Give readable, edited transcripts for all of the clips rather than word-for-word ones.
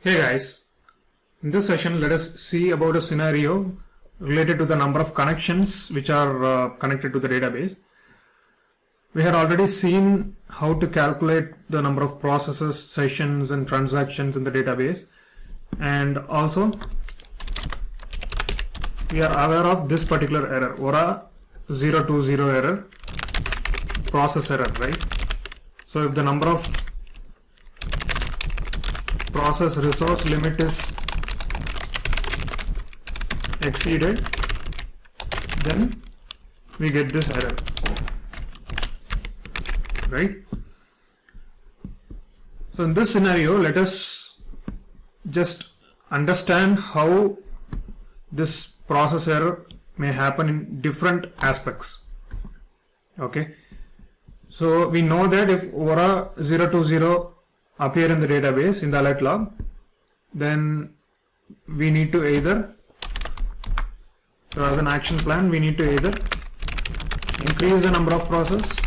Hey guys, in this session let us see about a scenario related to the number of connections which are connected to the database. We had already seen how to calculate the number of processes, sessions and transactions in the database, and also we are aware of this particular error, ORA 020 error, process error, right? So if the number of process resource limit is exceeded, then we get this error, right? So in this scenario, let us just understand how this process error may happen in different aspects. Okay, so we know that if ORA 020 appear in the database in the alert log, then we need to either, so as an action plan, we need to either increase the number of process,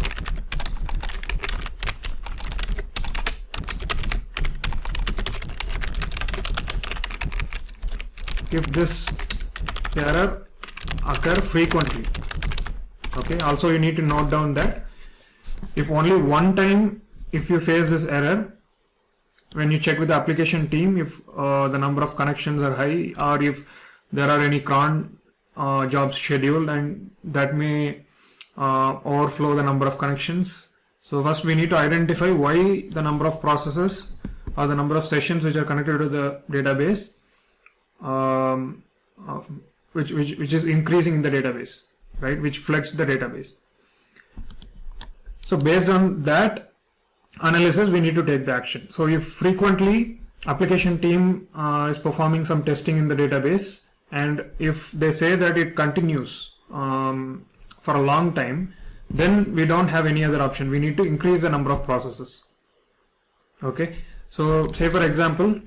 if this error occur frequently. Okay, also you need to note down that if only one time, if you face this error, when you check with the application team, if the number of connections are high, or if there are any cron jobs scheduled, and that may overflow the number of connections. So first we need to identify why the number of processes or the number of sessions which are connected to the database which is increasing in the database, right, which floods the database. So based on that analysis, we need to take the action. So if frequently application team is performing some testing in the database, and if they say that it continues for a long time, then we don't have any other option. We need to increase the number of processes. Okay, so say for example,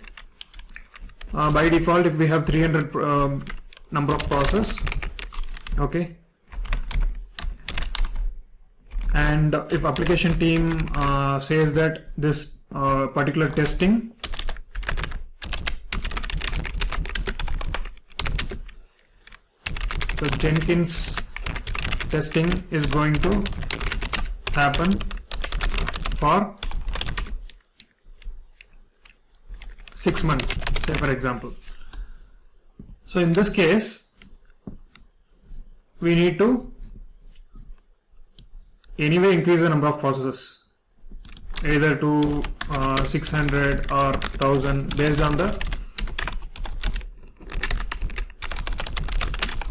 by default, if we have 300 number of process, okay, and if application team says that this particular testing the Jenkins testing is going to happen for 6 months, say for example. So in this case, we need to anyway increase the number of processes, either to 600 or 1000 based on the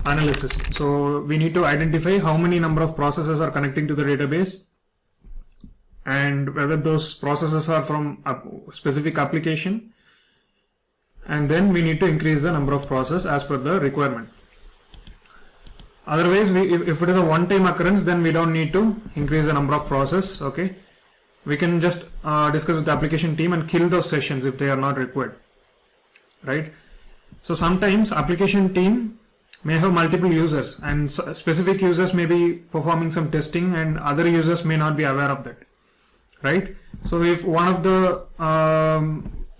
analysis. So we need to identify how many number of processes are connecting to the database, and whether those processes are from a specific application, and then we need to increase the number of processes as per the requirement. Otherwise, if it is a one-time occurrence, then we don't need to increase the number of processes. Okay, we can just discuss with the application team and kill those sessions if they are not required, right? So sometimes application team may have multiple users, and specific users may be performing some testing, and other users may not be aware of that, right? So if one of the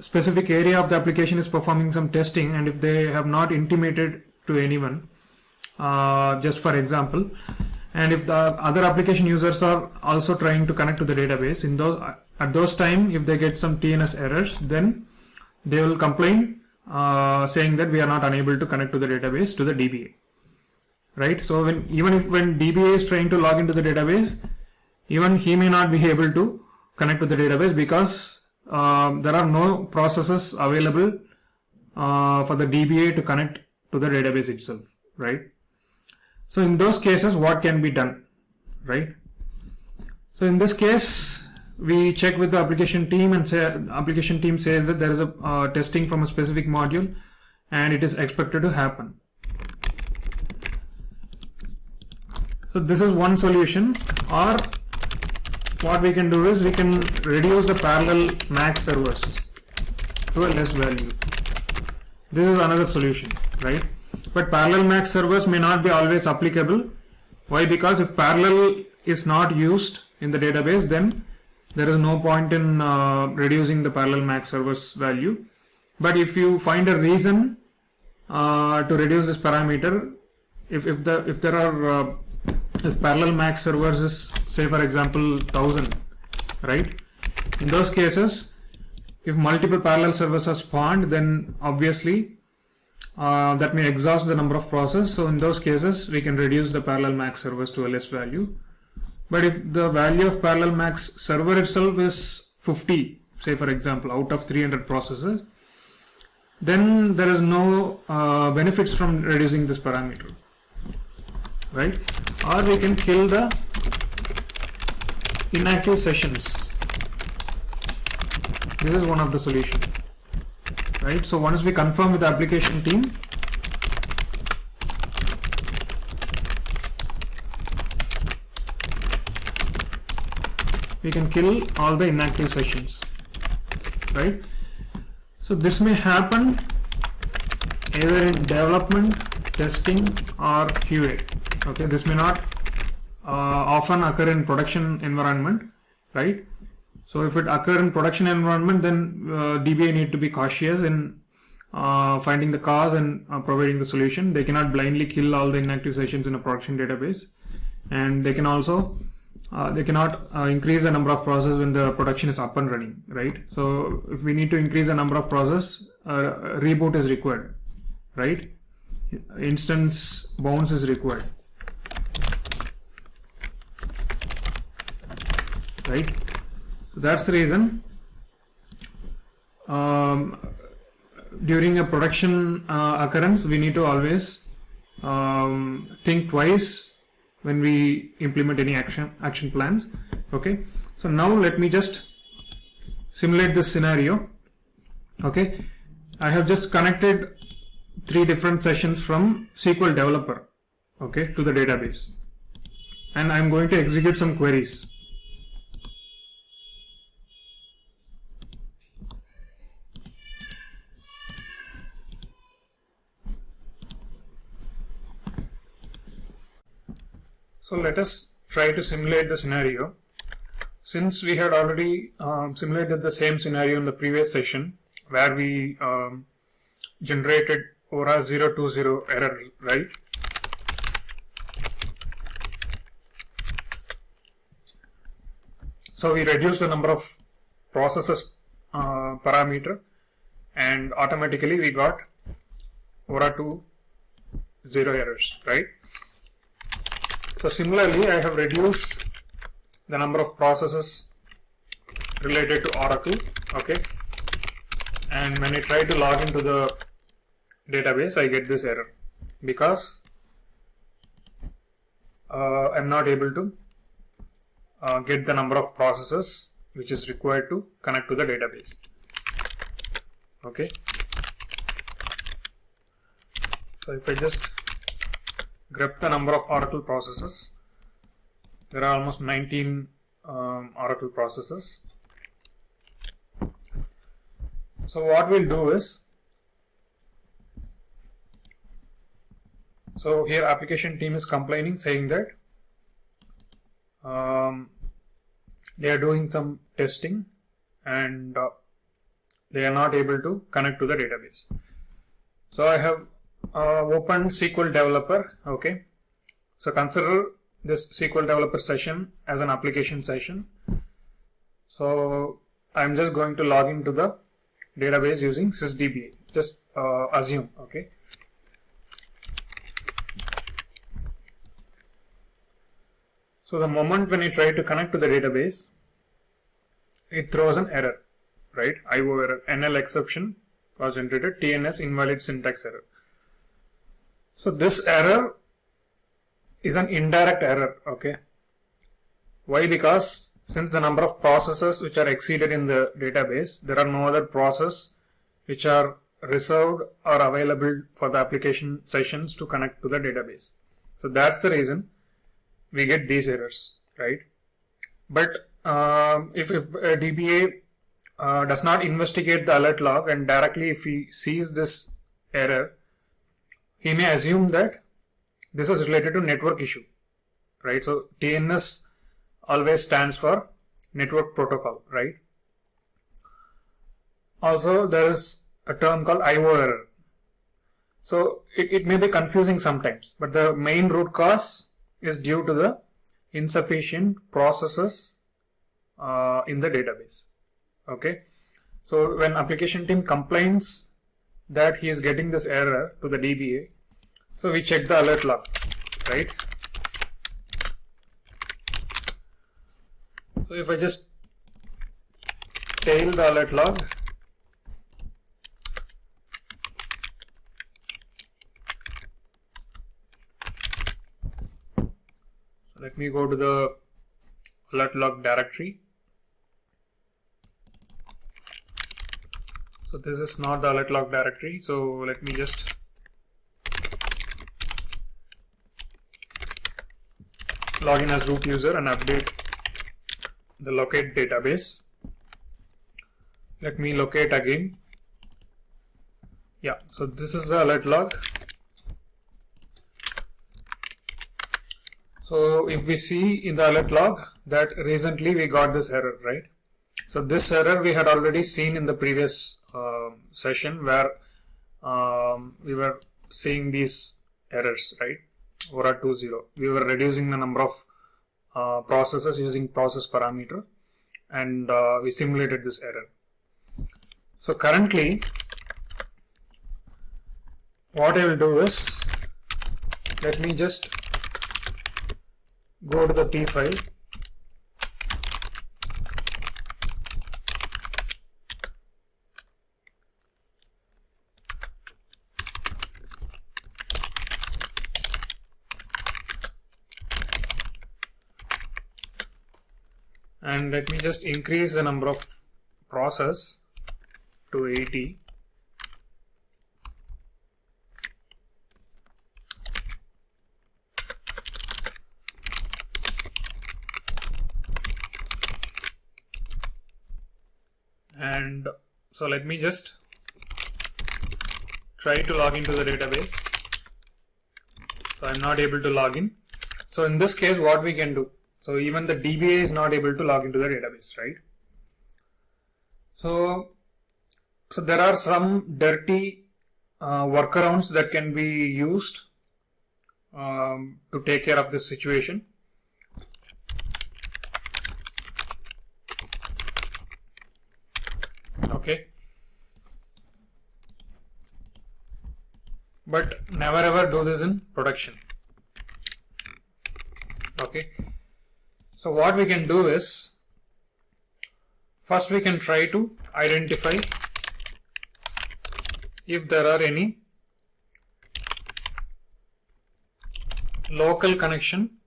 specific area of the application is performing some testing, and if they have not intimated to anyone, just for example, and if the other application users are also trying to connect to the database, in those at those time, if they get some TNS errors, then they will complain saying that we are not unable to connect to the database to the DBA, right? So when DBA is trying to log into the database, even he may not be able to connect to the database because there are no processes available for the DBA to connect to the database itself, right? So in those cases, what can be done, right? So in this case, we check with the application team, and say application team says that there is a testing from a specific module and it is expected to happen. So this is one solution. Or what we can do is we can reduce the parallel max servers to a less value. This is another solution, right? But parallel max servers may not be always applicable. Why? Because if parallel is not used in the database, then there is no point in reducing the parallel max servers value. But if you find a reason to reduce this parameter, if parallel max servers is, say for example, 1000, right? In those cases, if multiple parallel servers are spawned, then obviously that may exhaust the number of processes. So in those cases, we can reduce the parallel max servers to a less value. But if the value of parallel max server itself is 50, say for example, out of 300 processes, then there is no benefits from reducing this parameter, right? Or we can kill the inactive sessions. This is one of the solutions, right? So once we confirm with the application team, we can kill all the inactive sessions, right? So this may happen either in development, testing, or QA. Okay, this may not often occur in production environment, right? So if it occurs in production environment, then DBA need to be cautious in finding the cause and providing the solution. They cannot blindly kill all the inactive sessions in a production database, and they can also they cannot increase the number of processes when the production is up and running, right? So if we need to increase the number of processes, reboot is required, right? Instance bounce is required, right? So that's the reason during a production occurrence, we need to always think twice when we implement any action plans. Okay, so now let me just simulate this scenario. Okay, I have just connected 3 different sessions from SQL developer, okay, to the database, and I'm going to execute some queries. So let us try to simulate the scenario. Since we had already simulated the same scenario in the previous session where we generated ORA 020 error, right? So we reduced the number of processes parameter, and automatically we got ORA 20 errors, right? So similarly, I have reduced the number of processes related to Oracle, okay, and when I try to log into the database, I get this error because I'm not able to get the number of processes which is required to connect to the database, okay. So if I just grep the number of Oracle processes, there are almost 19 Oracle processes. So what we'll do is, so here application team is complaining, saying that they are doing some testing and they are not able to connect to the database. So I have open SQL developer, okay. So consider this SQL developer session as an application session. So I'm just going to log into the database using sysdba, just assume, okay. So the moment when I try to connect to the database, it throws an error, right? IO error, NL exception was generated, TNS invalid syntax error. So this error is an indirect error, okay. Why? Because since the number of processes which are exceeded in the database, there are no other process which are reserved or available for the application sessions to connect to the database. So that's the reason we get these errors, right? But if a DBA does not investigate the alert log and directly if he sees this error, he may assume that this is related to network issue, right? So TNS always stands for network protocol, right? Also, there is a term called IO error. So it may be confusing sometimes, but the main root cause is due to the insufficient processes in the database. Okay, so when application team complains that he is getting this error to the DBA, so we check the alert log, right? So if I just tail the alert log, let me go to the alert log directory. So this is not the alert log directory, so let me just log in as root user and update the locate database. Let me locate again. Yeah, so this is the alert log. So if we see in the alert log that recently we got this error, right? So this error we had already seen in the previous session where we were seeing these errors, right? ORA 2.0. We were reducing the number of processes using process parameter, and we simulated this error. So currently what I will do is, let me just go to the P file. And let me just increase the number of process to 80. And so let me just try to log into the database. So I'm not able to log in. So in this case, what we can do? So even the DBA is not able to log into the database, right? So there are some dirty workarounds that can be used to take care of this situation. Okay, but never ever do this in production. Okay, so what we can do is, first we can try to identify if there are any local connection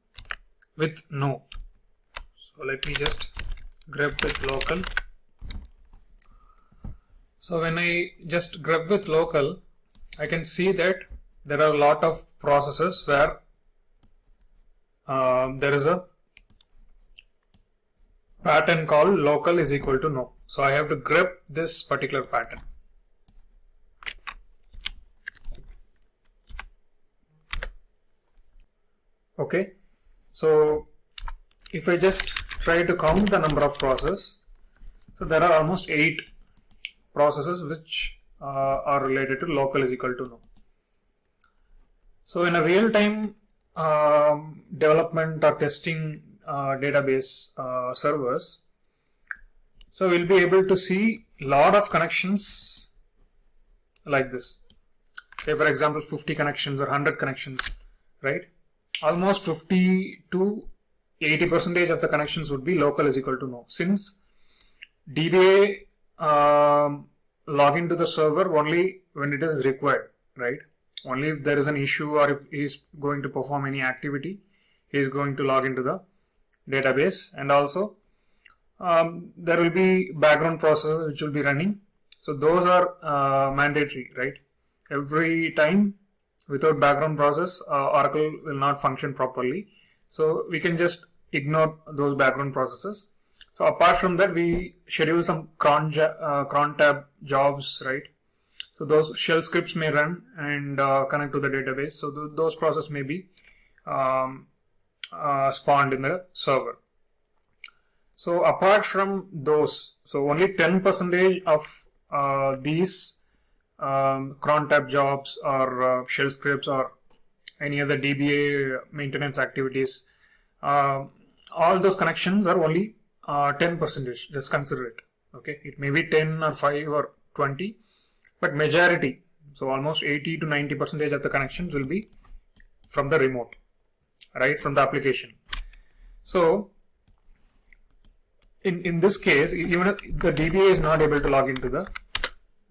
with no. So let me just grep with local. So when I just grep with local, I can see that there are a lot of processes where there is a pattern called local is equal to no. So I have to grep this particular pattern. Okay, so if I just try to count the number of processes, so there are almost 8 processes which are related to local is equal to no. So in a real-time development or testing database servers, so we'll be able to see a lot of connections like this. Say for example 50 connections or 100 connections, right? Almost 50 to 80% of the connections would be local is equal to no, since DBA log into the server only when it is required, right? Only if there is an issue or if he is going to perform any activity, he is going to log into the database. And also there will be background processes which will be running. So those are mandatory, right? Every time without background process, Oracle will not function properly. So we can just ignore those background processes. So apart from that, we schedule some cron tab jobs, right? So those shell scripts may run and connect to the database. So those processes may be spawned in the server. So apart from those, so only 10% of these cron tab jobs or shell scripts or any other DBA maintenance activities, all those connections are only 10%. Just consider it. Okay, it may be 10 or 5 or 20, but majority, so almost 80 to 90% of the connections will be from the remote, right, from the application. So in this case, even if the DBA is not able to log into the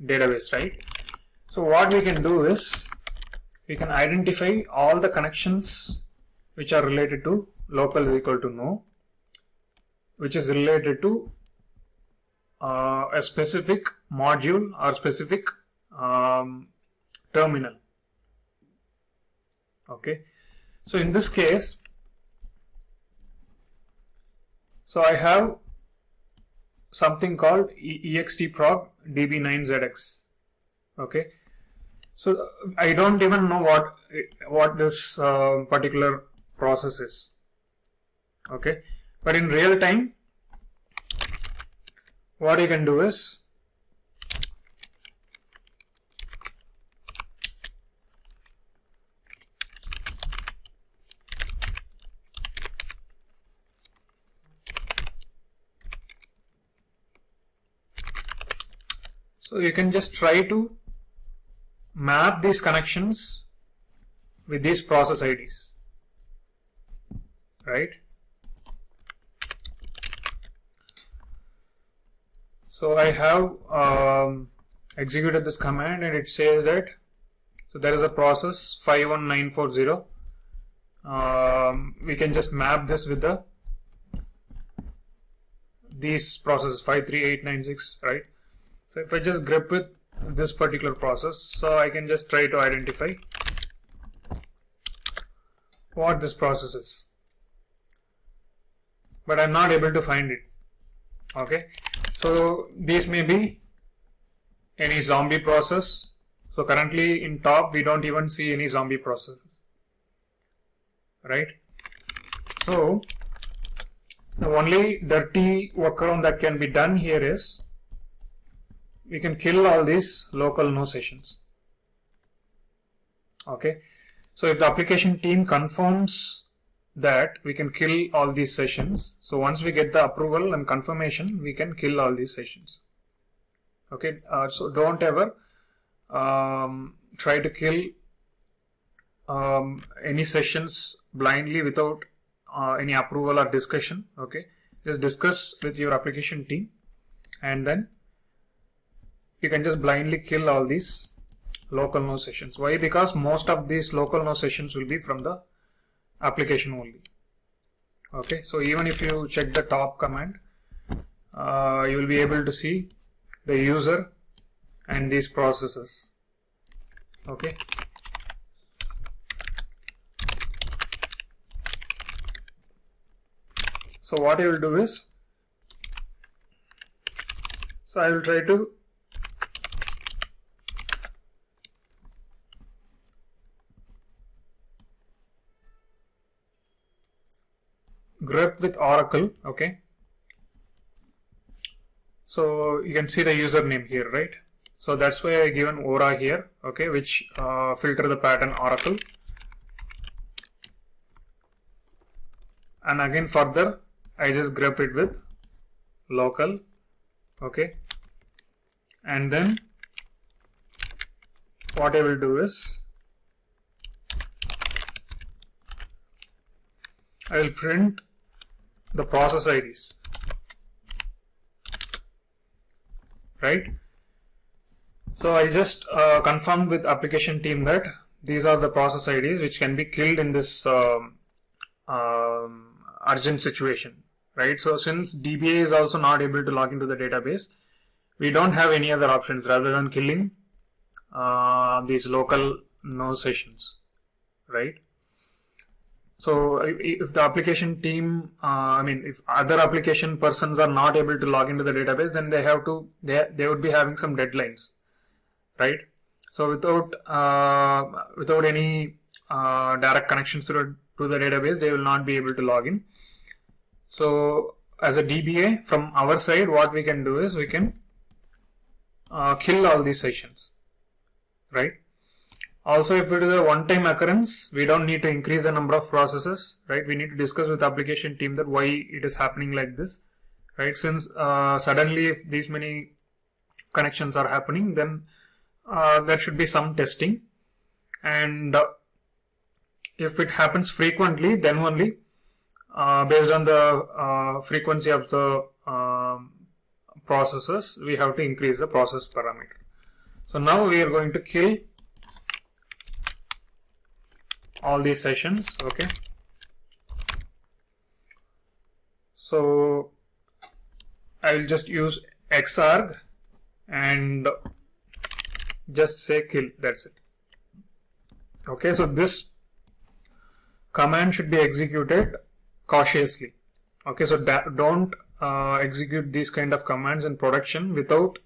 database, right? So what we can do is we can identify all the connections which are related to local is equal to no, which is related to a specific module or specific terminal. Okay, so in this case, so I have something called extprog db9zx. Okay, so I don't even know what this particular process is. Okay, but in real time, what you can do is so you can just try to map these connections with these process IDs, right? So I have executed this command and it says that, so there is a process 51940. We can just map this with these processes 53896, right? So if I just grep with this particular process, so I can just try to identify what this process is, but I'm not able to find it. Okay, so these may be any zombie process. So currently in top we don't even see any zombie processes, right? So the only dirty workaround that can be done here is we can kill all these local no sessions. Okay, so if the application team confirms that we can kill all these sessions, so once we get the approval and confirmation, we can kill all these sessions. Okay, so don't ever try to kill any sessions blindly without any approval or discussion. Okay, just discuss with your application team and then you can just blindly kill all these local no sessions. Why? Because most of these local no sessions will be from the application only. Okay, so even if you check the top command, you will be able to see the user and these processes. Okay, so what I will do is, so I will try to grep with Oracle. Okay, so you can see the username here, right? So that's why I given Ora here, okay, which filter the pattern Oracle, and again further I just grep it with local. Okay, and then what I will do is I will print the process IDs, right? So I just confirmed with application team that these are the process IDs which can be killed in this urgent situation, right? So since DBA is also not able to log into the database, we don't have any other options rather than killing these local no sessions, right? So if the application team, if other application persons are not able to log into the database, then they have to, they would be having some deadlines, right? So without any direct connections to the database, they will not be able to log in. So as a DBA from our side, what we can do is we can kill all these sessions, right? Also, if it is a one-time occurrence, we don't need to increase the number of processes, right? We need to discuss with the application team that why it is happening like this, right? Since suddenly if these many connections are happening, then there should be some testing, and if it happens frequently, then only based on the frequency of the processes, we have to increase the process parameter. So now we are going to kill all these sessions. Okay, so I will just use xarg and just say kill. That's it. Okay, so this command should be executed cautiously. Okay, so don't execute these kind of commands in production without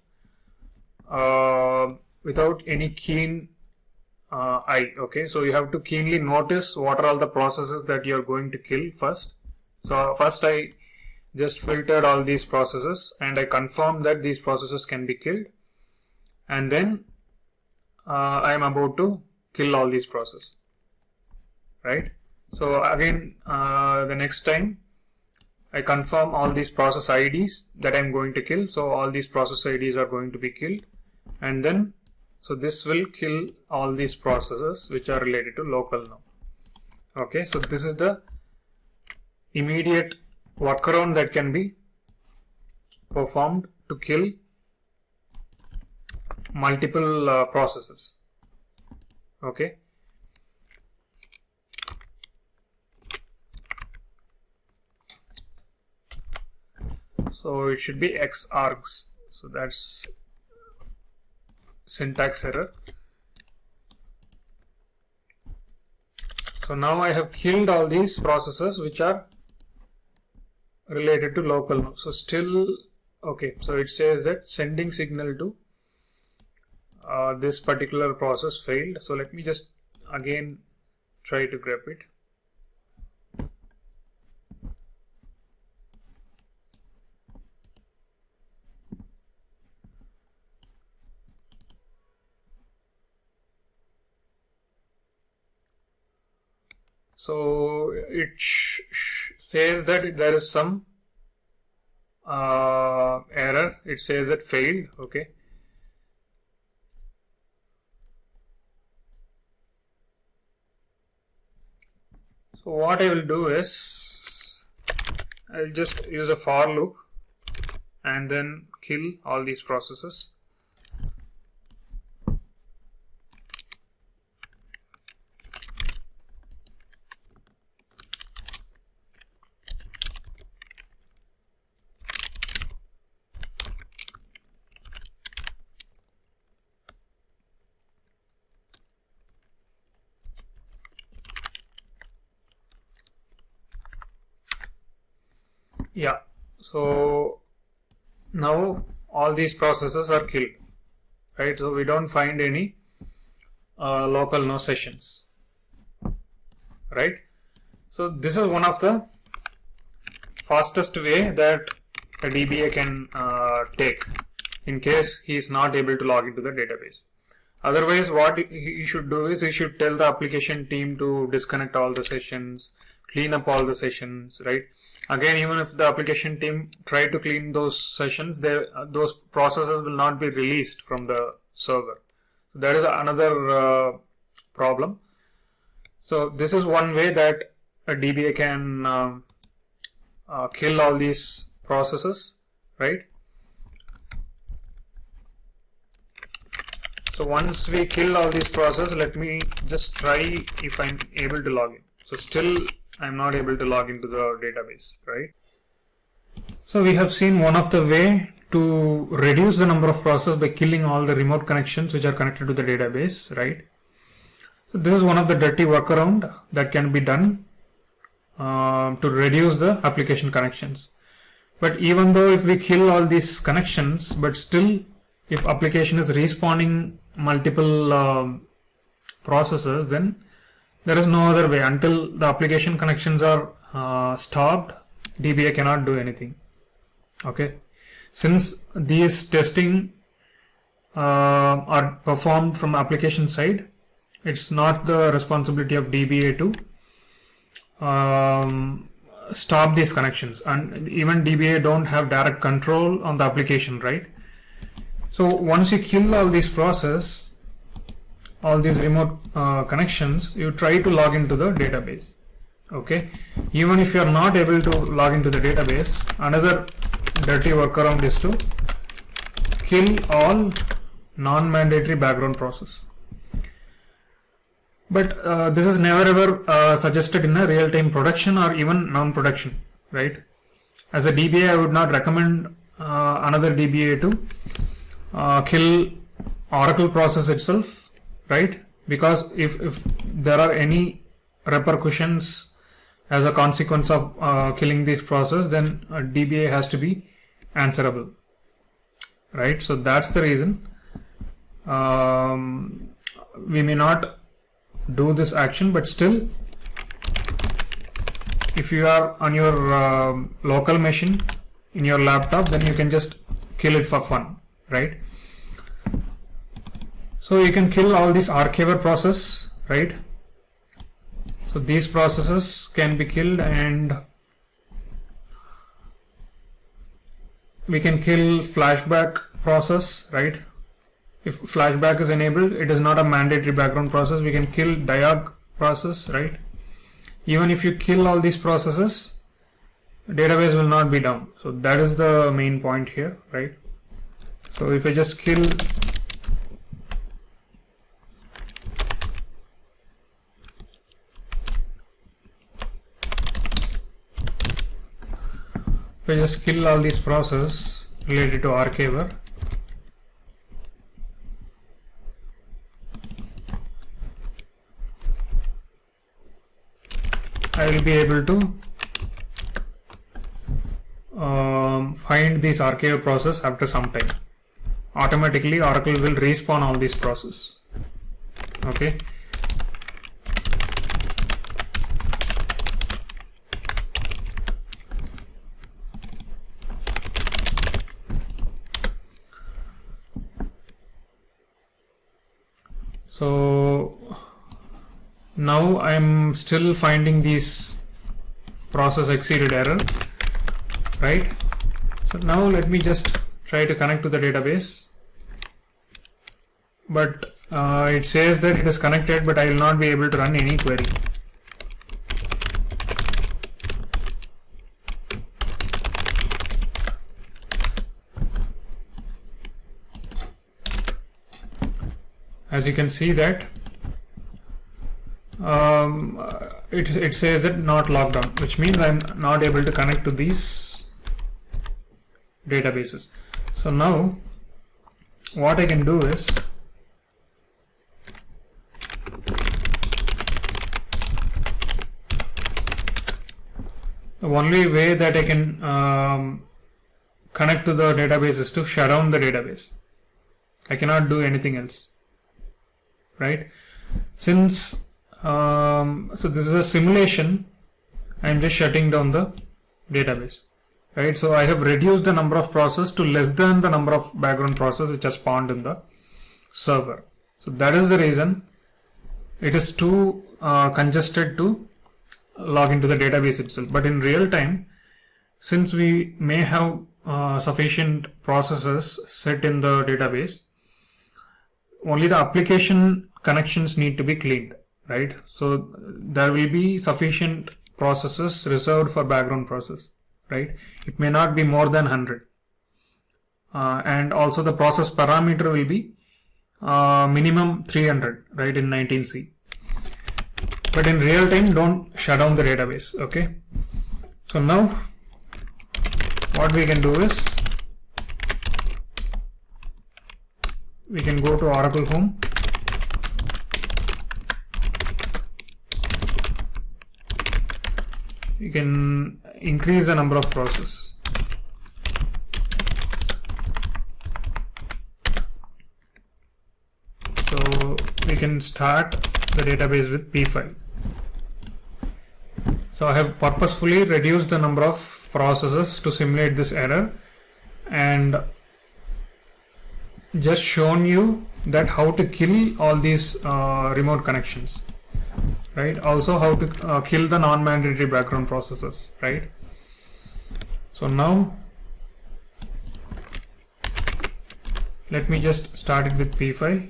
any keen eye. Okay, so you have to keenly notice what are all the processes that you are going to kill first. So first I just filtered all these processes and I confirmed that these processes can be killed, and then I am about to kill all these processes, right? So again, the next time I confirm all these process IDs that I am going to kill. So all these process IDs are going to be killed, and then so this will kill all these processes which are related to local now. Okay, so this is the immediate workaround that can be performed to kill multiple processes. Okay. So it should be xargs. So that's syntax error. So now I have killed all these processes which are related to local now. So still okay. So it says that sending signal to this particular process failed. So let me just again try to grab it. So it says that there is some error. It says that failed. Okay. So what I will do is I'll just use a for loop and then kill all these processes. Yeah, so now all these processes are killed, right? So we don't find any local no sessions, right? So this is one of the fastest way that a DBA can take in case he is not able to log into the database. Otherwise, what he should do is he should tell the application team to disconnect all the sessions, clean up all the sessions, right? Again, even if the application team try to clean those sessions, those processes will not be released from the server. So that is another problem. So this is one way that a DBA can kill all these processes, right? So once we kill all these processes, let me just try if I'm able to log in. So still I'm not able to log into the database, right? So we have seen one of the way to reduce the number of processes by killing all the remote connections which are connected to the database, right? So this is one of the dirty workaround that can be done to reduce the application connections. But even though if we kill all these connections, but still if application is respawning multiple processes, then there is no other way. Until the application connections are stopped, DBA cannot do anything. Okay. Since these testing are performed from application side, it's not the responsibility of DBA to stop these connections, and even DBA don't have direct control on the application, right? So once you kill all these process, all these remote connections, you try to log into the database. Okay, even if you are not able to log into the database, another dirty workaround is to kill all non-mandatory background process. But this is never ever suggested in a real-time production or even non-production, right? As a DBA, I would not recommend another DBA to kill Oracle process itself, right? Because if there are any repercussions as a consequence of killing this process, then DBA has to be answerable, right? So that's the reason we may not do this action, but still, if you are on your local machine in your laptop, then you can just kill it for fun, right? So you can kill all these archiver process, right? So these processes can be killed, and we can kill flashback process, right? If flashback is enabled, it is not a mandatory background process. We can kill diag process, right? Even if you kill all these processes, database will not be down. So that is the main point here, right? So if I just kill all these processes related to archiver, I will be able to find this archive process after some time. Automatically Oracle will respawn all these processes. Okay. So now I am still finding these process exceeded error, right? So now let me just try to connect to the database, but it says that it is connected, but I will not be able to run any query. As you can see that it says that not logged on, which means I'm not able to connect to these databases. So now what I can do is the only way that I can connect to the database is to shut down the database. I cannot do anything else, right? Since so this is a simulation, I am just shutting down the database, right? So I have reduced the number of processes to less than the number of background processes which are spawned in the server. So that is the reason it is too congested to log into the database itself. But in real time, since we may have sufficient processes set in the database, only the application connections need to be cleaned, right? So there will be sufficient processes reserved for background process, right? It may not be more than 100. And also the process parameter will be minimum 300, right, in 19C. But in real time, don't shut down the database, okay? So now what we can do is we can go to Oracle Home. You can increase the number of processes. So we can start the database with P5. So I have purposefully reduced the number of processes to simulate this error, and just shown you that how to kill all these remote connections, right? Also how to kill the non-mandatory background processes, right? So now let me just start it with P5.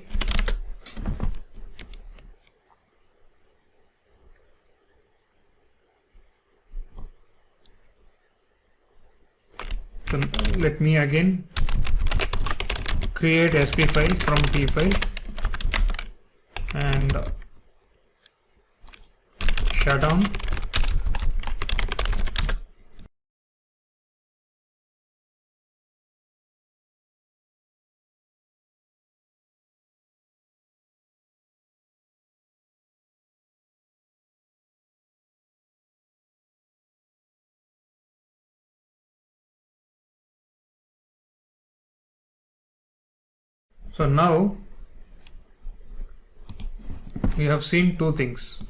So let me again create SP file from P file and shut down. So now we have seen two things.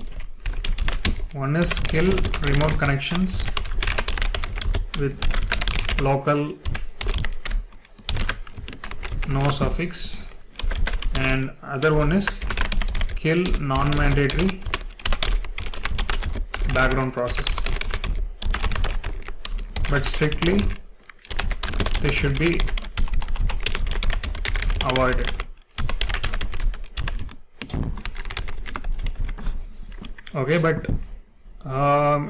One is kill remote connections with local no suffix, and other one is kill non-mandatory background process, but strictly they should be avoided. Okay, but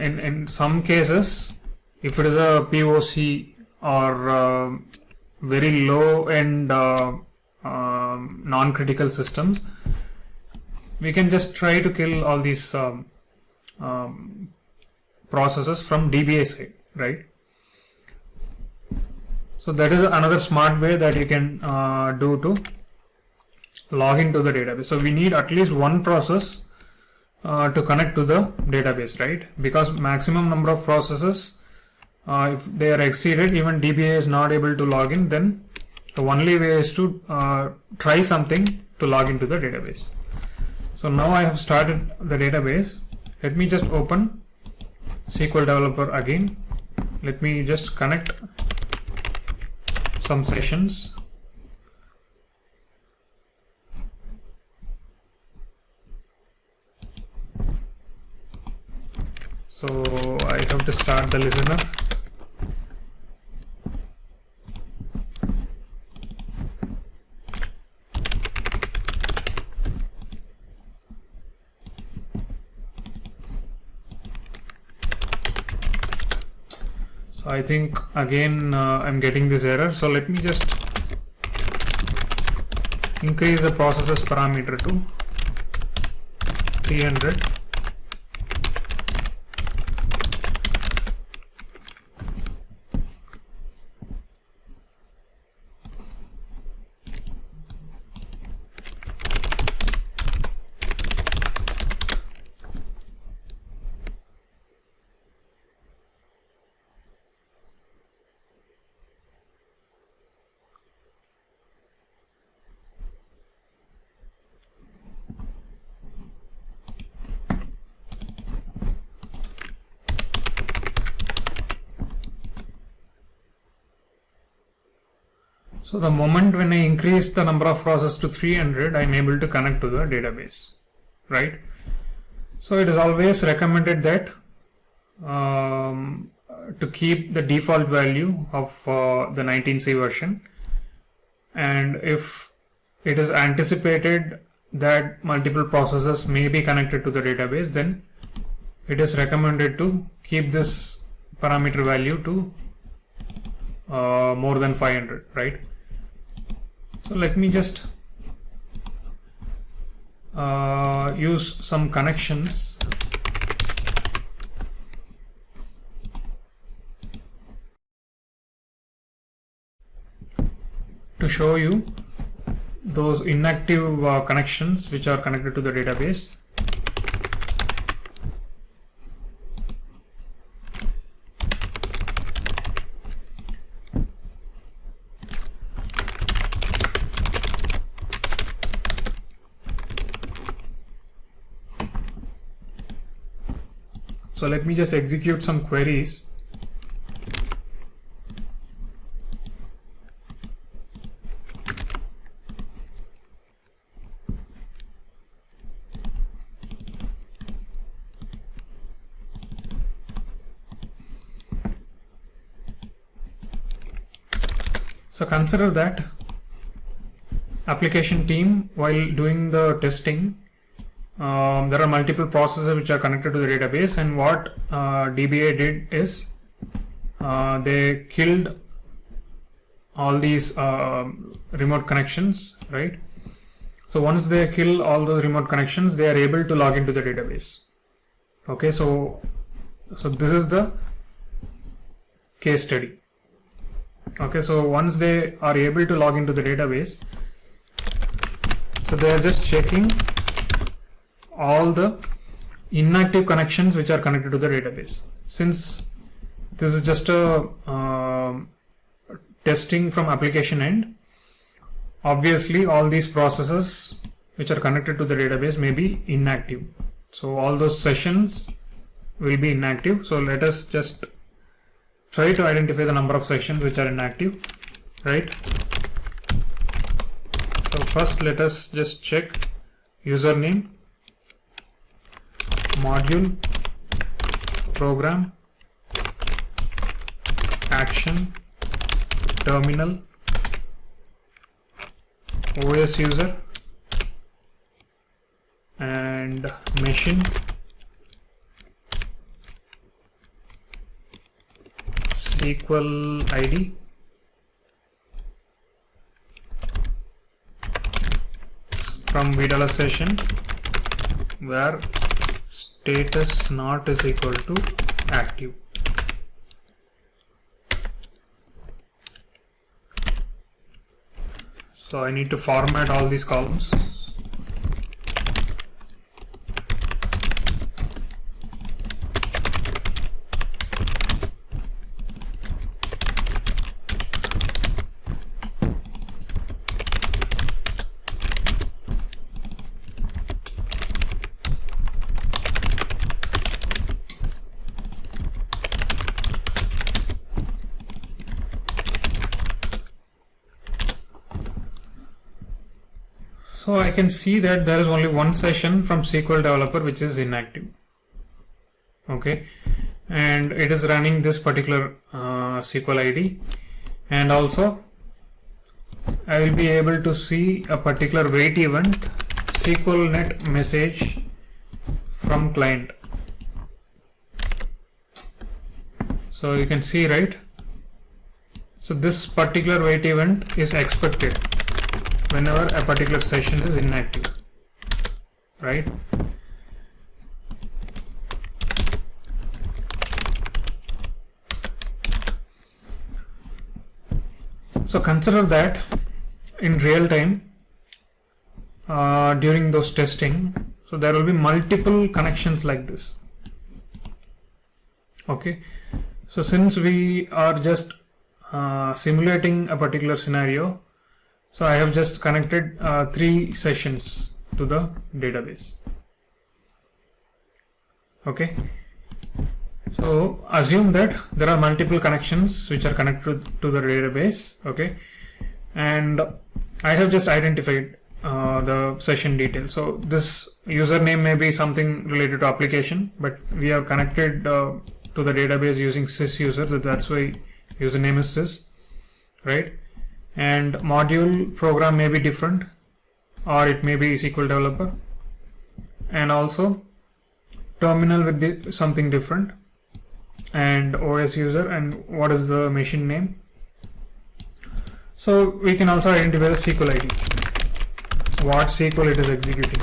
in some cases, if it is a POC or very low end non-critical systems, we can just try to kill all these processes from DBA side, right? So that is another smart way that you can do to log into the database. So we need at least one process to connect to the database, right? Because maximum number of processes, if they are exceeded, even DBA is not able to log in, then the only way is to try something to log into the database. So now I have started the database. Let me just open SQL Developer again. Let me just connect some sessions. So I have to start the listener. So I think again I'm getting this error. So let me just increase the processes parameter to 300. So the moment when I increase the number of processes to 300, I am able to connect to the database, right? So it is always recommended that to keep the default value of the 19C version, and if it is anticipated that multiple processes may be connected to the database, then it is recommended to keep this parameter value to more than 500, right? So let me just use some connections to show you those inactive connections which are connected to the database. So let me just execute some queries. So consider that application team, while doing the testing, there are multiple processes which are connected to the database, and what DBA did is they killed all these remote connections, right? So once they kill all those remote connections, they are able to log into the database. Okay, so this is the case study. Okay, so once they are able to log into the database, so they are just checking all the inactive connections which are connected to the database. Since this is just a testing from application end, obviously all these processes which are connected to the database may be inactive. So all those sessions will be inactive. So let us just try to identify the number of sessions which are inactive, right? So first let us just check username, module, program, action, terminal, OS user, and machine, SQL ID, from VDLS session where status not is equal to active. So I need to format all these columns. So I can see that there is only one session from SQL developer which is inactive. Okay, and it is running this particular SQL ID, and also I will be able to see a particular wait event SQLnet message from client. So you can see, right? So this particular wait event is expected whenever a particular session is inactive, right? So consider that in real time during those testing, so there will be multiple connections like this. Okay, so since we are just simulating a particular scenario, so I have just connected 3 sessions to the database. Okay, so assume that there are multiple connections which are connected to the database. Okay, and I have just identified the session detail. So this username may be something related to application, but we have connected to the database using sysuser, so that's why username is sys, right? And module program may be different, or it may be SQL developer, and also terminal will be something different, and OS user, and what is the machine name. So we can also identify the SQL ID, what SQL it is executing.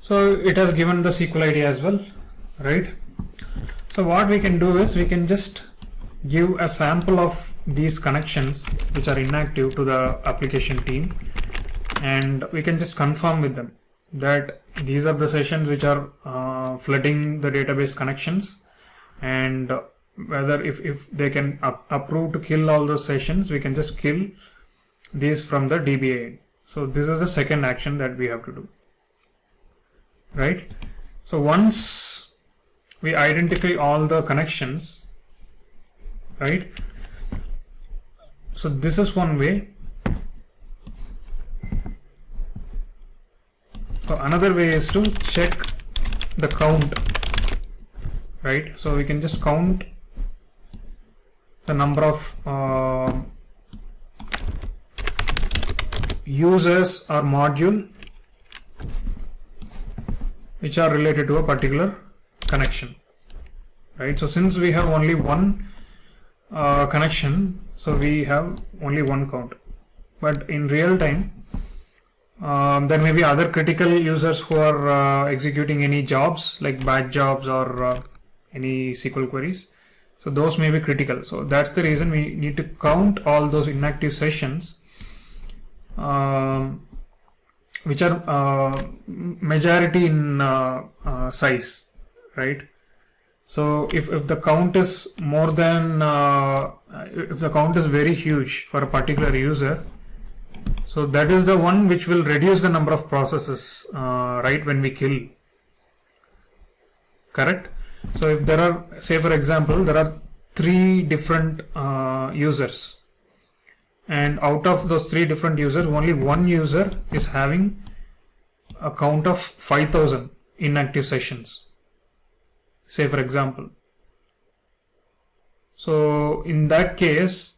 So it has given the SQL ID as well, right? So what we can do is we can just give a sample of these connections which are inactive to the application team, and we can just confirm with them that these are the sessions which are flooding the database connections, and whether if they can approve to kill all those sessions, we can just kill these from the DBA. So this is the second action that we have to do. Right, so once we identify all the connections, right? So this is one way. So another way is to check the count, right? So we can just count the number of users or module which are related to a particular connection, right? So since we have only one connection, so we have only one count, but in real time there may be other critical users who are executing any jobs like batch jobs or any SQL queries. So those may be critical. So that's the reason we need to count all those inactive sessions which are majority in size, right? So if the count is more than if the count is very huge for a particular user, so that is the one which will reduce the number of processes, right, when we kill. Correct? So if there are, say for example, there are 3 different users, and out of those 3 different users, only one user is having a count of 5,000 inactive sessions, say for example. So in that case,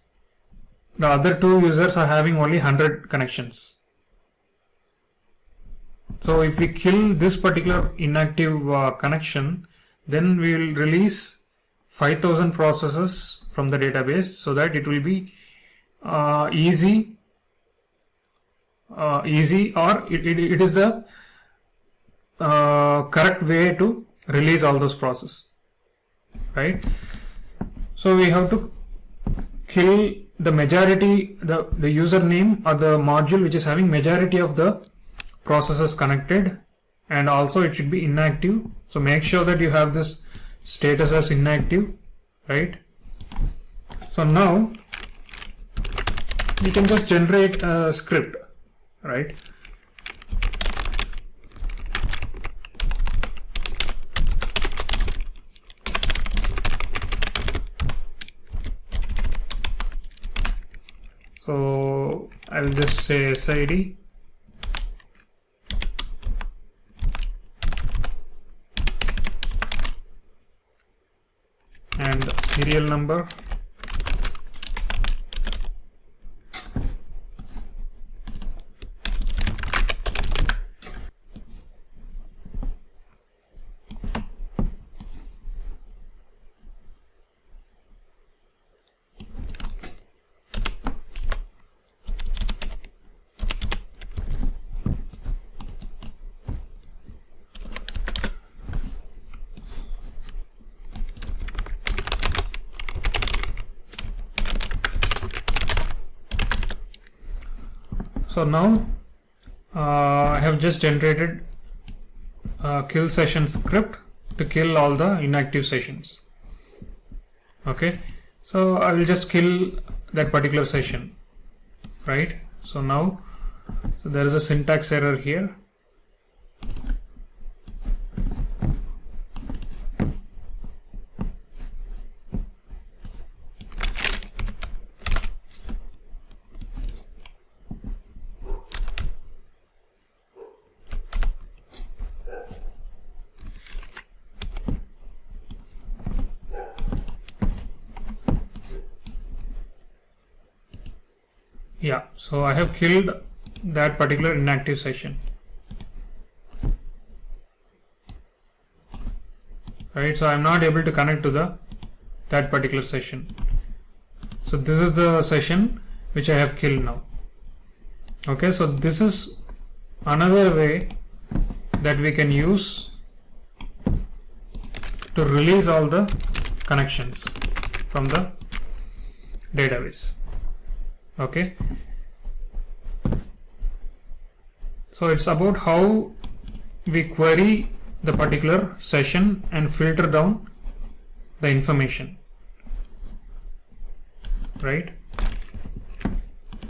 the other 2 users are having only 100 connections. So if we kill this particular inactive connection, then we will release 5,000 processes from the database, so that it will be easy, or it is the correct way to release all those processes, right? So we have to kill the majority, the username or the module which is having majority of the processes connected, and also it should be inactive. So make sure that you have this status as inactive, right? So now you can just generate a script, right? So I will just say SID and serial number, so now I have just generated a kill session script to kill all the inactive sessions. Okay, so I will just kill that particular session, right? So now, so there is a syntax error here. Yeah, so I have killed that particular inactive session, right? So I am not able to connect to that particular session. So this is the session which I have killed now. Okay, so this is another way that we can use to release all the connections from the database. Okay, so it's about how we query the particular session and filter down the information, right?